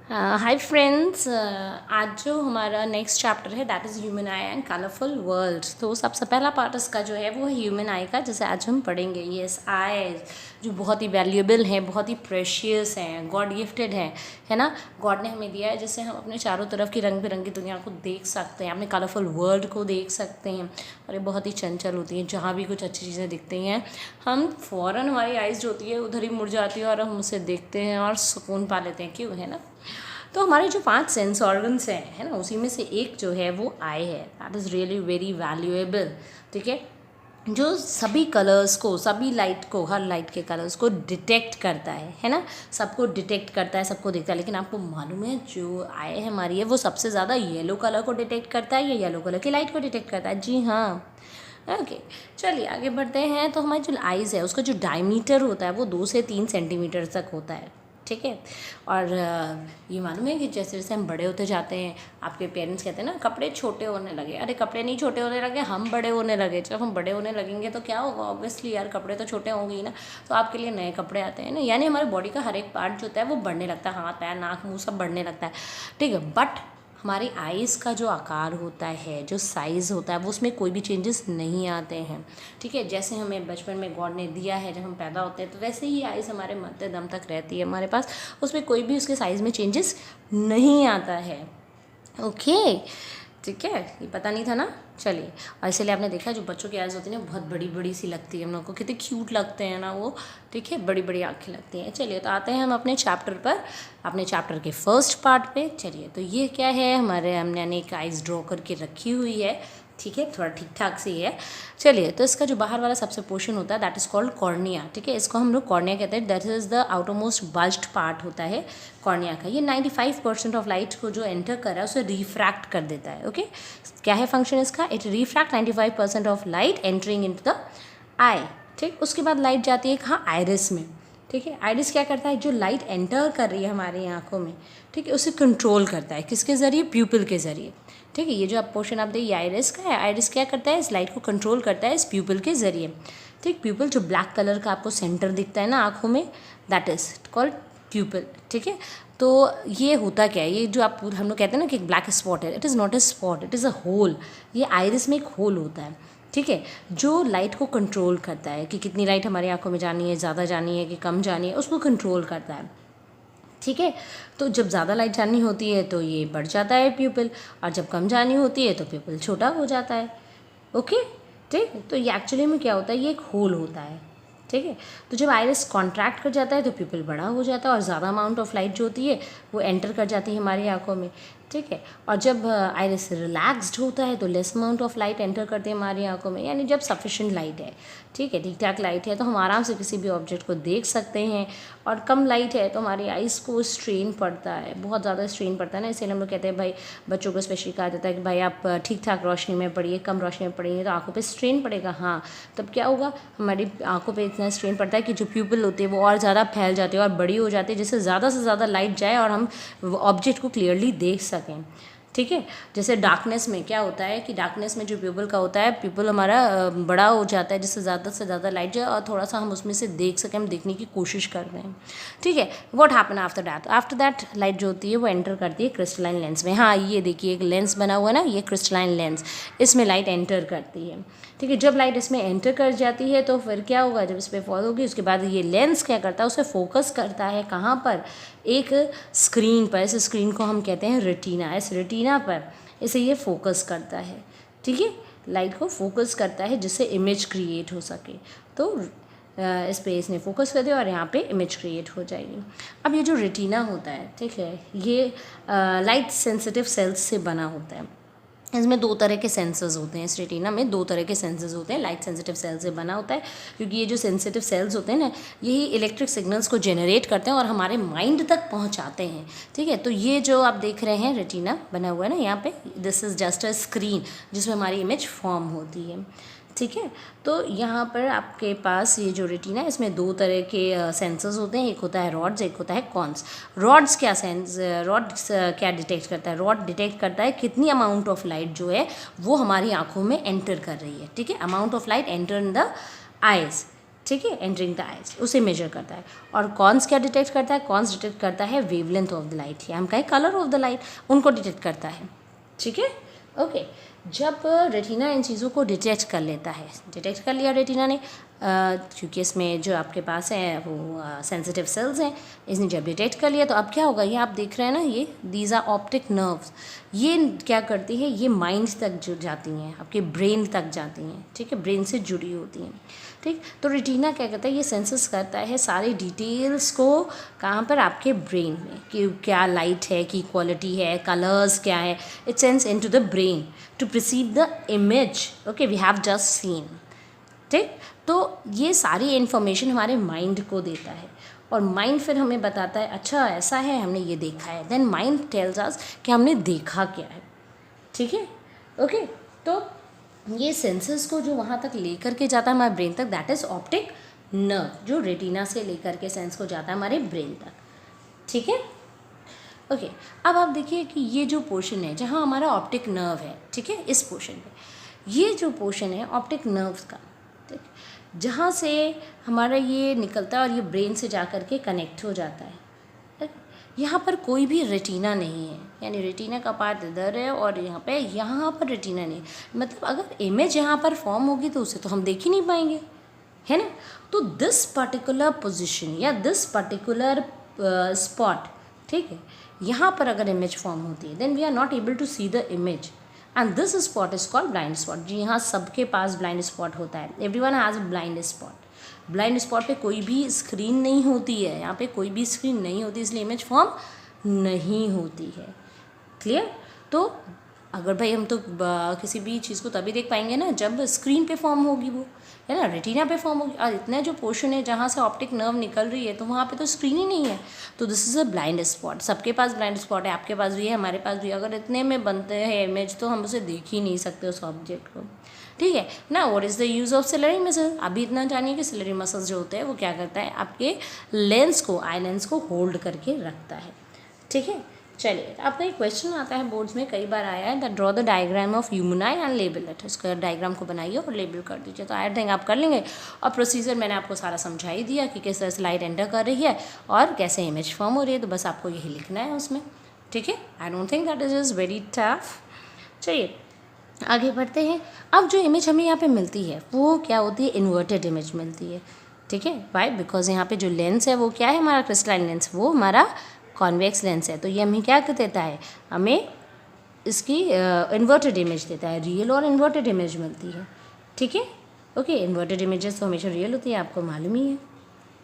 Hi friends, आज जो हमारा नेक्स्ट चैप्टर है that is human I and colourful world. तो सबसे पहला पार्ट इसका जो है वो ह्यूमन आई का, जैसे आज हम पढ़ेंगे। यस, आई जो बहुत ही वैल्यूएबल हैं, बहुत ही प्रेशियस हैं, गॉड गिफ्टेड है ना। गॉड ने हमें दिया है जिससे हम अपने चारों तरफ की रंग बिरंगी दुनिया को देख सकते हैं, अपने कलरफुल वर्ल्ड को देख सकते हैं। और ये बहुत ही चंचल होती हैं, जहाँ भी कुछ अच्छी चीज़ें दिखती हैं हम फ़ौरन हमारी आइज़ जो होती है उधर ही मुड़ जाती है और हम उसे देखते हैं और सुकून पा लेते हैं, क्यों, है ना। तो हमारे जो 5 सेंस ऑर्गन्स हैं, है ना, उसी में से एक जो है वो आई है। That is really very valuable. ठीक है, जो सभी कलर्स को, सभी लाइट को, हर लाइट के कलर्स को डिटेक्ट करता है ना। सबको डिटेक्ट करता है, सबको देखता है। लेकिन आपको मालूम है जो आई है हमारी है वो सबसे ज़्यादा येलो कलर को डिटेक्ट करता है या येलो कलर की लाइट को डिटेक्ट करता है? जी हाँ। ओके, चलिए आगे बढ़ते हैं। तो हमारी जो आइज़ है उसका जो डायमीटर होता है वो 2 से 3 सेंटीमीटर तक होता है। ठीक है, और ये मालूम है कि जैसे जैसे हम बड़े होते जाते हैं, आपके पेरेंट्स कहते हैं ना कपड़े छोटे होने लगे। अरे कपड़े नहीं छोटे होने लगे, हम बड़े होने लगे। जब हम बड़े होने लगेंगे तो क्या होगा? ऑब्वियसली यार, कपड़े तो छोटे होंगे ही ना। तो आपके लिए नए कपड़े आते हैं ना, यानी हमारे बॉडी का हर एक पार्ट जो होता है वो बढ़ने लगता है। हाथ पैर नाक मुँह सब बढ़ने लगता है। ठीक है, बट हमारी आइज़ का जो आकार होता है, जो साइज़ होता है, वो उसमें कोई भी चेंजेस नहीं आते हैं। ठीक है, जैसे हमें बचपन में गॉड ने दिया है, जब हम पैदा होते हैं तो वैसे ही आइज़ हमारे मरते दम तक रहती है हमारे पास। उसमें कोई भी उसके साइज़ में चेंजेस नहीं आता है। ओके, ठीक है, ये पता नहीं था ना। चलिए, और इसलिए आपने देखा जो बच्चों की आइज़ होती है ना बहुत बड़ी बड़ी सी लगती है हम लोग को, कितने क्यूट लगते हैं ना वो। ठीक है, बड़ी बड़ी आँखें लगती हैं। चलिए, तो आते हैं हम अपने चैप्टर पर, अपने चैप्टर के फर्स्ट पार्ट पे। चलिए, तो ये क्या है, हमारे हमने एक आइज़ ड्रॉ करके रखी हुई है। ठीक है, थोड़ा ठीक ठाक सी है। चलिए, तो इसका जो बाहर वाला सबसे पोर्शन होता है दैट इज़ कॉल्ड कॉर्निया। ठीक है, इसको हम लोग कॉर्निया कहते हैं। That is the outer most bulged part होता है कॉर्निया का। ये 95% ऑफ लाइट को जो एंटर कर रहा है उसे रिफ्रैक्ट कर देता है। ओके, क्या है फंक्शन इसका? It refract 95% of light entering into the eye. ठीक, उसके बाद लाइट जाती है कहाँ? आइरिस में। ठीक है, आइरिस क्या करता है? जो लाइट एंटर कर रही है हमारी आंखों में, ठीक है, उसे कंट्रोल करता है। किसके ज़रिए? प्यूपिल के ज़रिए। ठीक है, ये जो आप पोर्शन आप देखिए आइरिस का है, आइरिस क्या करता है? इस लाइट को कंट्रोल करता है इस प्यूपिल के ज़रिए। ठीक, प्यूपिल जो ब्लैक कलर का आपको सेंटर दिखता है ना आँखों में, दैट इज़ कॉल्ड प्यूपिल। ठीक है, तो ये होता क्या है, ये जो आप हम लोग कहते हैं ना कि एक ब्लैक स्पॉट है, it is not a spot, it is a hole. ये आइरिस में एक होल होता है। ठीक है, जो लाइट को कंट्रोल करता है कि कितनी लाइट हमारी आंखों में जानी है, ज़्यादा जानी है कि कम जानी है, उसको कंट्रोल करता है। ठीक है, तो जब ज़्यादा लाइट जानी होती है तो ये बढ़ जाता है प्यूपिल, और जब कम जानी होती है तो प्यूपिल छोटा हो जाता है। ओके, ठीक, तो ये एक्चुअली में क्या होता है, ये एक होल होता है। ठीक है, तो जब आइरिस कॉन्ट्रैक्ट कर जाता है तो प्यूपिल बड़ा हो जाता है और ज़्यादा अमाउंट ऑफ लाइट जो होती है वो एंटर कर जाती है हमारी आंखों में। ठीक है, और जब आइरिस रिलैक्स्ड होता है तो less amount of light enter करती है हमारी आंखों में, यानी जब सफिशेंट लाइट है, ठीक है, ठीक ठाक लाइट है, तो हम आराम से किसी भी ऑब्जेक्ट को देख सकते हैं। और कम लाइट है तो हमारी आइज़ को स्ट्रेन पड़ता है, बहुत ज़्यादा स्ट्रेन पड़ता है ना। इसलिए हम लोग कहते हैं भाई, बच्चों को स्पेशली कहा जाता है कि भाई आप ठीक ठाक रोशनी में पढ़िए, कम रोशनी में पढ़िए तो आंखों पे स्ट्रेन पड़ेगा। हाँ, तब क्या होगा, हमारी आंखों पे इतना स्ट्रेन पड़ता है कि जो प्यूपिल होती है वो और ज़्यादा फैल जाती है और बड़ी हो जाती है, जिससे ज़्यादा से ज़्यादा लाइट जाए और हम ऑब्जेक्ट को क्लियरली देख सकें। ठीक है, जैसे डार्कनेस में क्या होता है कि डार्कनेस में जो प्यूपिल का होता है, प्यूपिल हमारा बड़ा हो जाता है जिससे ज़्यादा से ज़्यादा लाइट जाए और थोड़ा सा हम उसमें से देख सकें, हम देखने की कोशिश कर रहे हैं। ठीक है, what happen after that? After that light जो होती है वो एंटर करती है क्रिस्टलाइन लेंस में। हाँ, ये देखिए एक लेंस बना हुआ है ना, ये क्रिस्टलाइन लेंस, इसमें लाइट एंटर करती है। ठीक है, जब लाइट इसमें एंटर कर जाती है तो फिर क्या होगा, जब इस पर फॉल होगी उसके बाद ये लेंस क्या करता है, उसे फोकस करता है कहाँ पर? एक स्क्रीन पर। इस स्क्रीन को हम कहते हैं रेटिना। इस रेटिना पर इसे ये फोकस करता है। ठीक है, लाइट को फोकस करता है जिससे इमेज क्रिएट हो सके। तो इस पे इसने फोकस कर दिया और यहाँ पे इमेज क्रिएट हो जाएगी। अब ये जो रेटिना होता है, ठीक है, ये लाइट सेंसिटिव सेल्स से बना होता है। इसमें 2 तरह के सेंसर्स होते हैं। इस रेटिना में 2 तरह के सेंसर्स होते हैं। लाइट सेंसिटिव सेल से बना होता है क्योंकि ये जो सेंसिटिव सेल्स होते हैं ना, यही इलेक्ट्रिक सिग्नल्स को जनरेट करते हैं और हमारे माइंड तक पहुंचाते हैं। ठीक है, तो ये जो आप देख रहे हैं रेटिना बना हुआ है ना यहाँ पे, this is just a screen जिसमें हमारी इमेज फॉर्म होती है। ठीक है, तो यहाँ पर आपके पास ये जो रेटिना है इसमें 2 तरह के सेंसर्स होते हैं, एक होता है रॉड्स, एक होता है कॉन्स। रॉड्स क्या डिटेक्ट करता है? रॉड डिटेक्ट करता है कितनी अमाउंट ऑफ लाइट जो है वो हमारी आंखों में एंटर कर रही है। ठीक है, amount of light enter in the eyes. ठीक है, एंटरिंग द आइज, उसे मेजर करता है। और कॉन्स क्या डिटेक्ट करता है? कॉन्स डिटेक्ट करता है वेवलेंथ ऑफ द लाइट, या हम कहें कलर ऑफ द लाइट, उनको डिटेक्ट करता है। ठीक है, ओके। जब रेटिना इन चीज़ों को डिटेक्ट कर लेता है, डिटेक्ट कर लिया रेटिना ने, क्योंकि इसमें जो आपके पास है वो सेंसिटिव सेल्स हैं, इसने जब डिटेक्ट कर लिया तो अब क्या होगा, ये आप देख रहे हैं ना, ये दीज आर ऑप्टिक नर्व्स, ये क्या करती है, ये माइंड तक जुड़ जाती हैं, आपके ब्रेन तक जाती हैं। ठीक है, ब्रेन से जुड़ी होती हैं। ठीक, तो रेटिना क्या करता है, ये सेंसस करता है सारी डिटेल्स को, कहाँ पर, आपके ब्रेन में, कि क्या लाइट है, की क्वालिटी है, कलर्स क्या है, it sense into the brain to perceive the image okay we have just seen. ठीक, तो ये सारी इन्फॉर्मेशन हमारे माइंड को देता है, और माइंड फिर हमें बताता है अच्छा ऐसा है, हमने ये देखा है। देन माइंड टेल्स अस कि हमने देखा क्या है। ठीक है, ओके। तो ये सेंसर्स को जो वहाँ तक लेकर के जाता है हमारे ब्रेन तक, दैट इज़ ऑप्टिक नर्व, जो रेटिना से लेकर के सेंस को जाता है हमारे ब्रेन तक। ठीक है, ओके। अब आप देखिए कि ये जो पोर्शन है जहाँ हमारा ऑप्टिक नर्व है, ठीक है, इस पोर्शन पे, ये जो पोर्शन है ऑप्टिक नर्व का, ठीक, जहाँ से हमारा ये निकलता है और ये ब्रेन से जा कर के कनेक्ट हो जाता है। यहाँ पर कोई भी रेटिना नहीं है, यानी रेटिना का पार्ट इधर है और यहाँ पर रेटिना नहीं है। मतलब अगर इमेज यहाँ पर फॉर्म होगी तो उसे तो हम देख ही नहीं पाएंगे, है ना। तो दिस पर्टिकुलर पोजीशन या दिस पर्टिकुलर स्पॉट, ठीक है, यहाँ पर अगर इमेज फॉर्म होती है then we are not able to see the image, and this spot is called blind spot. जी हाँ, सबके पास ब्लाइंड स्पॉट होता है, everyone has a blind spot. Blind spot पे कोई भी स्क्रीन नहीं होती है, यहाँ पे कोई भी स्क्रीन नहीं होती, इसलिए इमेज फॉर्म नहीं होती है। क्लियर। तो अगर भाई हम तो किसी भी चीज़ को तभी देख पाएंगे ना जब स्क्रीन पे फॉर्म होगी, वो है ना, रेटिना पे फॉर्म होगी। और इतना जो पोर्शन है जहाँ से ऑप्टिक नर्व निकल रही है तो वहाँ पे तो स्क्रीन ही नहीं है, तो this is a blind spot. सबके पास ब्लाइंड स्पॉट है, आपके पास भी है, हमारे पास भी। अगर इतने में बनते हैं इमेज तो हम उसे देख ही नहीं सकते उस ऑब्जेक्ट को। ठीक है ना। What is the use of ciliary muscle? अभी इतना जानिए कि सिलरी मसल्स जो होते हैं वो क्या करता है, आपके लेंस को, आई लेंस को होल्ड करके रखता है। ठीक है, चलिए आपका एक क्वेश्चन आता है बोर्ड्स में, कई बार आया है, that draw the diagram of human I and label it. इसका डायग्राम को बनाइए और लेबल कर दीजिए। तो आई थिंक आप कर लेंगे, और प्रोसीजर मैंने आपको सारा समझा ही दिया कि किस तरह से लाइट एंटर कर रही है और कैसे इमेज फॉर्म हो रही है, तो बस आपको यही लिखना है उसमें। ठीक है, I don't think that is very tough. चलिए आगे बढ़ते हैं। अब जो इमेज हमें यहाँ पे मिलती है वो क्या होती है, इन्वर्टेड इमेज मिलती है। ठीक है, वाई? बिकॉज यहाँ पे जो लेंस है वो क्या है, हमारा क्रिस्टलाइन लेंस, वो हमारा कॉन्वेक्स लेंस है। तो ये हमें क्या देता है, हमें इसकी इन्वर्टेड इमेज देता है, रियल और इन्वर्टेड इमेज मिलती है। ठीक है, ओके। इन्वर्टेड इमेजेस तो हमेशा रियल होती है, आपको मालूम ही है।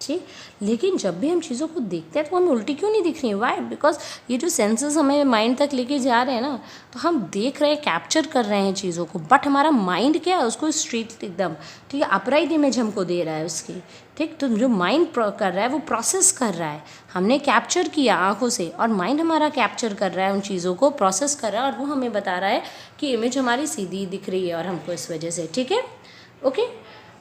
ठीक, लेकिन जब भी हम चीज़ों को देखते हैं तो हमें उल्टी क्यों नहीं दिख रही है? वाई? बिकॉज ये जो सेंसेस हमें माइंड तक लेके जा रहे हैं ना, तो हम देख रहे हैं, कैप्चर कर रहे हैं चीज़ों को, बट हमारा माइंड क्या है, उसको स्ट्रेट एकदम, ठीक है, अपराइट इमेज हमको दे रहा है उसकी। ठीक, तो जो माइंड कर रहा है वो प्रोसेस कर रहा है, हमने कैप्चर किया आँखों से, और माइंड हमारा कैप्चर कर रहा है, उन चीज़ों को प्रोसेस कर रहा है, और वो हमें बता रहा है कि इमेज हमारी सीधी दिख रही है और हमको इस वजह से। ठीक है, ओके।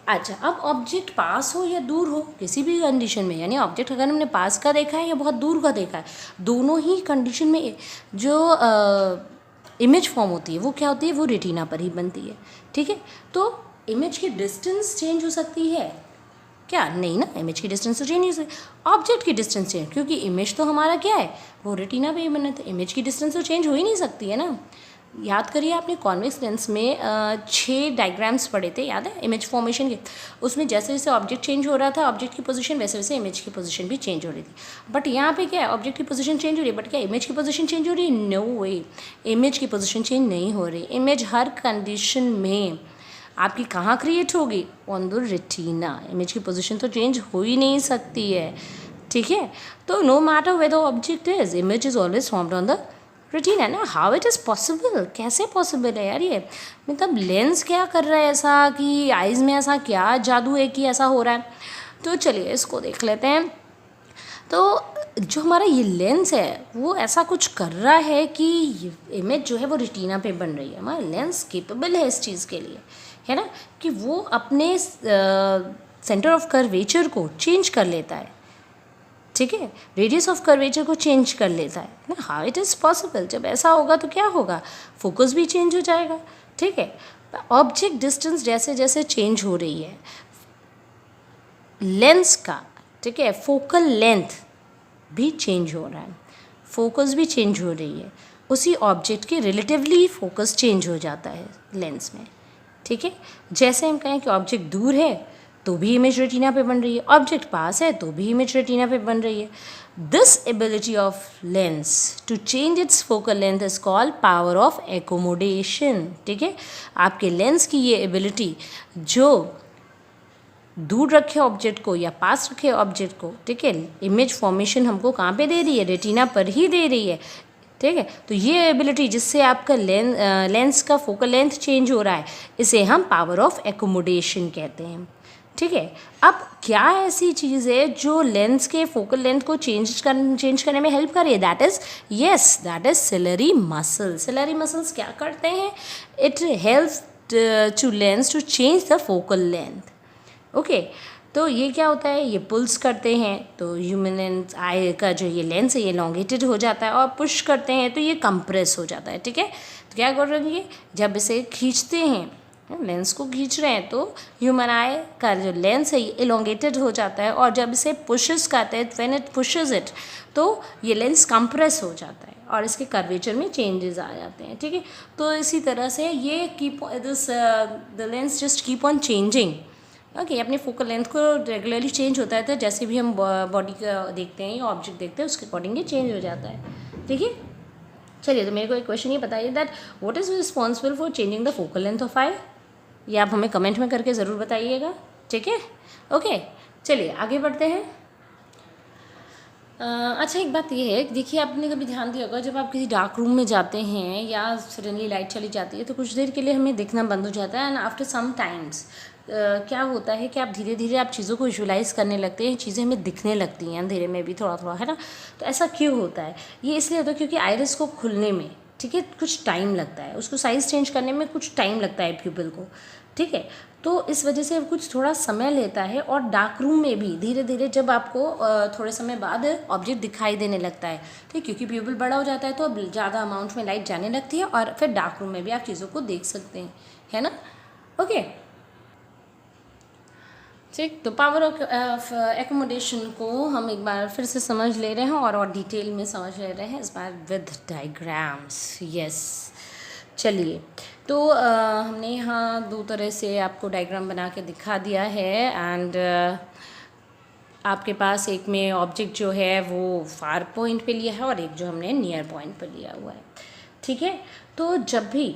अच्छा, अब ऑब्जेक्ट पास हो या दूर हो, किसी भी कंडीशन में, यानी ऑब्जेक्ट अगर हमने पास का देखा है या बहुत दूर का देखा है, दोनों ही कंडीशन में जो इमेज फॉर्म होती है वो क्या होती है, वो रेटिना पर ही बनती है। ठीक है, तो इमेज की डिस्टेंस चेंज हो सकती है क्या? नहीं ना, इमेज की डिस्टेंस तो चेंज नहीं हो सकती, ऑब्जेक्ट की डिस्टेंस चेंज, क्योंकि इमेज तो हमारा क्या है, वो रेटिना पे ही बना था, इमेज की डिस्टेंस तो चेंज हो ही नहीं सकती है ना। याद करिए, आपने कॉन्वेक्स लेंस में 6 डायग्राम्स पढ़े थे, याद है, इमेज फॉर्मेशन के। उसमें जैसे जैसे ऑब्जेक्ट चेंज हो रहा था, ऑब्जेक्ट की पोजीशन, वैसे वैसे इमेज की पोजीशन भी चेंज हो रही थी। बट यहाँ पे क्या है, ऑब्जेक्ट की पोजीशन चेंज हो रही है, बट क्या इमेज की पोजीशन चेंज हो रही है? नो वे, इमेज की पोजीशन चेंज नहीं हो रही। इमेज हर कंडीशन में आपकी कहाँ क्रिएट होगी, ऑन द रेटिना। इमेज की पोजीशन तो चेंज हो ही नहीं सकती है। ठीक है, तो no matter where the object is, image is always formed on the retina ना। हाउ इट इज़ पॉसिबल, कैसे पॉसिबल है यार ये? मतलब लेंस क्या कर रहा है ऐसा, कि आइज़ में ऐसा क्या जादू है कि ऐसा हो रहा है? तो चलिए इसको देख लेते हैं। तो जो हमारा ये लेंस है वो ऐसा कुछ कर रहा है कि इमेज जो है वो रेटिना पे बन रही है। हमारा लेंस केपेबल है इस चीज़ के लिए, है ना, कि वो अपने सेंटर ऑफ कर्वेचर को चेंज कर लेता है। ठीक है, रेडियस ऑफ कर्वेचर को चेंज कर लेता है ना। How it is possible? जब ऐसा होगा तो क्या होगा, फोकस भी चेंज हो जाएगा। ठीक है, ऑब्जेक्ट डिस्टेंस जैसे जैसे चेंज हो रही है, लेंस का, ठीक है, फोकल लेंथ भी चेंज हो रहा है, फोकस भी चेंज हो रही है, उसी ऑब्जेक्ट के रिलेटिवली फोकस चेंज हो जाता है लेंस में, ठीक है। जैसे हम कहें कि ऑब्जेक्ट दूर है तो भी इमेज रेटिना पे बन रही है, ऑब्जेक्ट पास है तो भी इमेज रेटिना पे बन रही है। This ability of lens to change its focal length is called power of accommodation, ठीक है। आपके लेंस की ये एबिलिटी जो दूर रखे ऑब्जेक्ट को या पास रखे ऑब्जेक्ट को, ठीक है, इमेज फॉर्मेशन हमको कहाँ पे दे रही है, रेटिना पर ही दे रही है, ठीक है। तो ये एबिलिटी जिससे आपका लेंस का फोकल लेंथ चेंज हो रहा है, इसे हम पावर ऑफ एकोमोडेशन कहते हैं, ठीक है। अब क्या ऐसी चीज़ है जो लेंस के फोकल लेंथ को चेंज करने में हेल्प कर रही है? That is ciliary muscle. Ciliary muscles क्या करते हैं? It helps to lens to change the focal length, okay. तो ये क्या होता है, ये पुल्स करते हैं तो ह्यूमन आई का जो ये लेंस है ये लॉन्गेटेड हो जाता है, और पुश करते हैं तो ये कंप्रेस हो जाता है, ठीक है। तो क्या कर रहे हैं, जब इसे खींचते हैं, लेंस को खींच रहे हैं तो ह्यूमन आई का जो लेंस है ये इलोंगेटेड हो जाता है, और जब इसे पुशेस करते हैं, व्हेन इट पुशेस इट, तो ये लेंस कंप्रेस हो जाता है और इसके कर्वेचर में चेंजेस आ जाते हैं, ठीक है। तो इसी तरह से ये the lens just keep on changing, okay, अपने फोकल लेंथ को रेगुलरली चेंज होता है, तो जैसे भी हम बॉडी का देखते हैं या ऑब्जेक्ट देखते हैं उसके अकॉर्डिंग ये चेंज हो जाता है, ठीक है। चलिए, तो मेरे को एक क्वेश्चन ये बताइए that what is responsible for changing the focal length of eye? ये आप हमें कमेंट में करके ज़रूर बताइएगा, ठीक है, ओके। चलिए आगे बढ़ते हैं। अच्छा, एक बात ये है, देखिए आपने कभी ध्यान दिया होगा जब आप किसी डार्क रूम में जाते हैं या सडनली लाइट चली जाती है तो कुछ देर के लिए हमें दिखना बंद हो जाता है, एंड आफ्टर सम टाइम्स क्या होता है कि आप धीरे धीरे आप चीज़ों को विजुलाइज करने लगते हैं, चीज़ें हमें दिखने लगती हैं अंधेरे में भी थोड़ा थोड़ा, है ना। तो ऐसा क्यों होता है? ये इसलिए होता है क्योंकि आइरिस को खुलने में, ठीक है, कुछ टाइम लगता है, उसको साइज़ चेंज करने में कुछ टाइम लगता है प्यूपिल को, ठीक है। तो इस वजह से कुछ थोड़ा समय लेता है, और डार्क रूम में भी धीरे धीरे जब आपको थोड़े समय बाद ऑब्जेक्ट दिखाई देने लगता है, ठीक, क्योंकि प्यूपिल बड़ा हो जाता है तो अब ज़्यादा अमाउंट में लाइट जाने लगती है, और फिर डार्क रूम में भी आप चीज़ों को देख सकते हैं, है ना, ओके, ठीक। तो पावर ऑफ एकोमोडेशन को हम एक बार फिर से समझ ले रहे हैं, और डिटेल में समझ ले रहे हैं इस बार विद डायग्राम्स, यस। चलिए, तो हमने यहाँ दो तरह से आपको डायग्राम बना के दिखा दिया है, एंड आपके पास एक में ऑब्जेक्ट जो है वो फार पॉइंट पे लिया है और एक जो हमने नियर पॉइंट पे लिया हुआ है, ठीक है। तो जब भी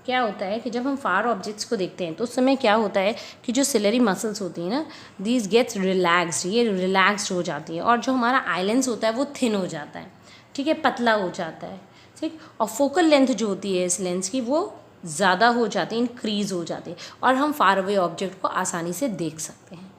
क्या होता है कि जब हम फार ऑब्जेक्ट्स को देखते हैं तो उस समय क्या होता है कि जो सिलरी मसल्स होती हैं ना, दीज गेट्स रिलैक्स्ड, ये रिलैक्स्ड हो जाती है, और जो हमारा आईलेंस होता है वो थिन हो जाता है, ठीक है, पतला हो जाता है, ठीक। और फोकल लेंथ जो होती है इस लेंस की वो ज़्यादा हो जाती है, इंक्रीज़ हो जाती है, और हम फार अवे ऑब्जेक्ट को आसानी से देख सकते हैं,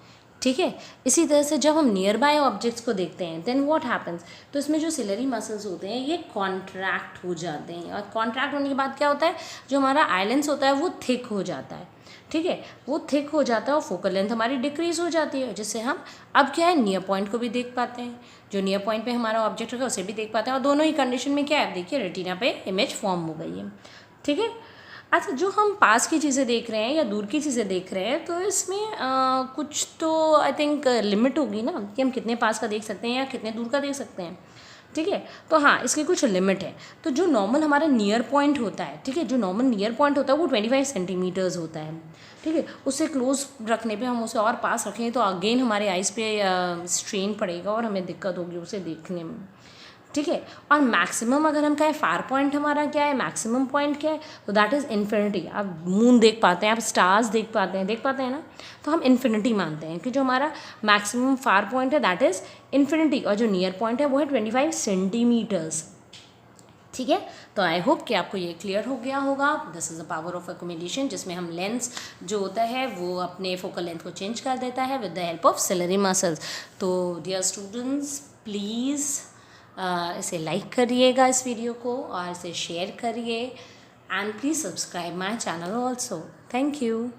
ठीक है। इसी तरह से जब हम नियर बाय ऑब्जेक्ट्स को देखते हैं देन व्हाट हैपन्स, तो इसमें जो सिलरी मसल्स होते हैं ये कॉन्ट्रैक्ट हो जाते हैं, और कॉन्ट्रैक्ट होने के बाद क्या होता है, जो हमारा आईलेंस होता है वो थिक हो जाता है, ठीक है, वो थिक हो जाता है, और फोकल लेंथ हमारी डिक्रीज़ हो जाती है, जिससे हम अब क्या है, नियर पॉइंट को भी देख पाते हैं, जो नियर पॉइंट पे हमारा ऑब्जेक्ट होगा उसे भी देख पाते हैं, और दोनों ही कंडीशन में क्या है, देखिए रेटिना पे इमेज फॉर्म हो गई है, ठीक है। अच्छा, जो हम पास की चीज़ें देख रहे हैं या दूर की चीज़ें देख रहे हैं तो इसमें कुछ तो आई थिंक लिमिट होगी ना, कि हम कितने पास का देख सकते हैं या कितने दूर का देख सकते हैं, ठीक है। तो हाँ, इसकी कुछ लिमिट है। तो जो नॉर्मल हमारा नियर पॉइंट होता है, ठीक है, जो नॉर्मल नियर पॉइंट होता है वो 25 सेंटीमीटर्स होता है, ठीक है। उससे क्लोज रखने पे हम उसे और पास रखें तो अगेन हमारे आइज़ पे स्ट्रेन पड़ेगा और हमें दिक्कत होगी उसे देखने में, ठीक है। और मैक्सिमम अगर हम कहें फार पॉइंट हमारा क्या है, मैक्सिमम पॉइंट क्या है, तो दैट इज़ इन्फिनिटी। आप मून देख पाते हैं, आप स्टार्स देख पाते हैं ना, तो हम इन्फिनिटी मानते हैं कि जो हमारा मैक्सिमम फार पॉइंट है दैट इज़ इन्फिनिटी, और जो नियर पॉइंट है वो है 25 सेंटीमीटर्स, ठीक है। तो आई होप कि आपको ये क्लियर हो गया होगा। This is the power of accommodation, जिसमें हम लेंस जो होता है वो अपने फोकल लेंथ को चेंज कर देता है with the help of ciliary muscles. तो डियर स्टूडेंट्स, प्लीज़ इसे लाइक करिएगा इस वीडियो को, और इसे शेयर करिए, and please subscribe my channel also. Thank you.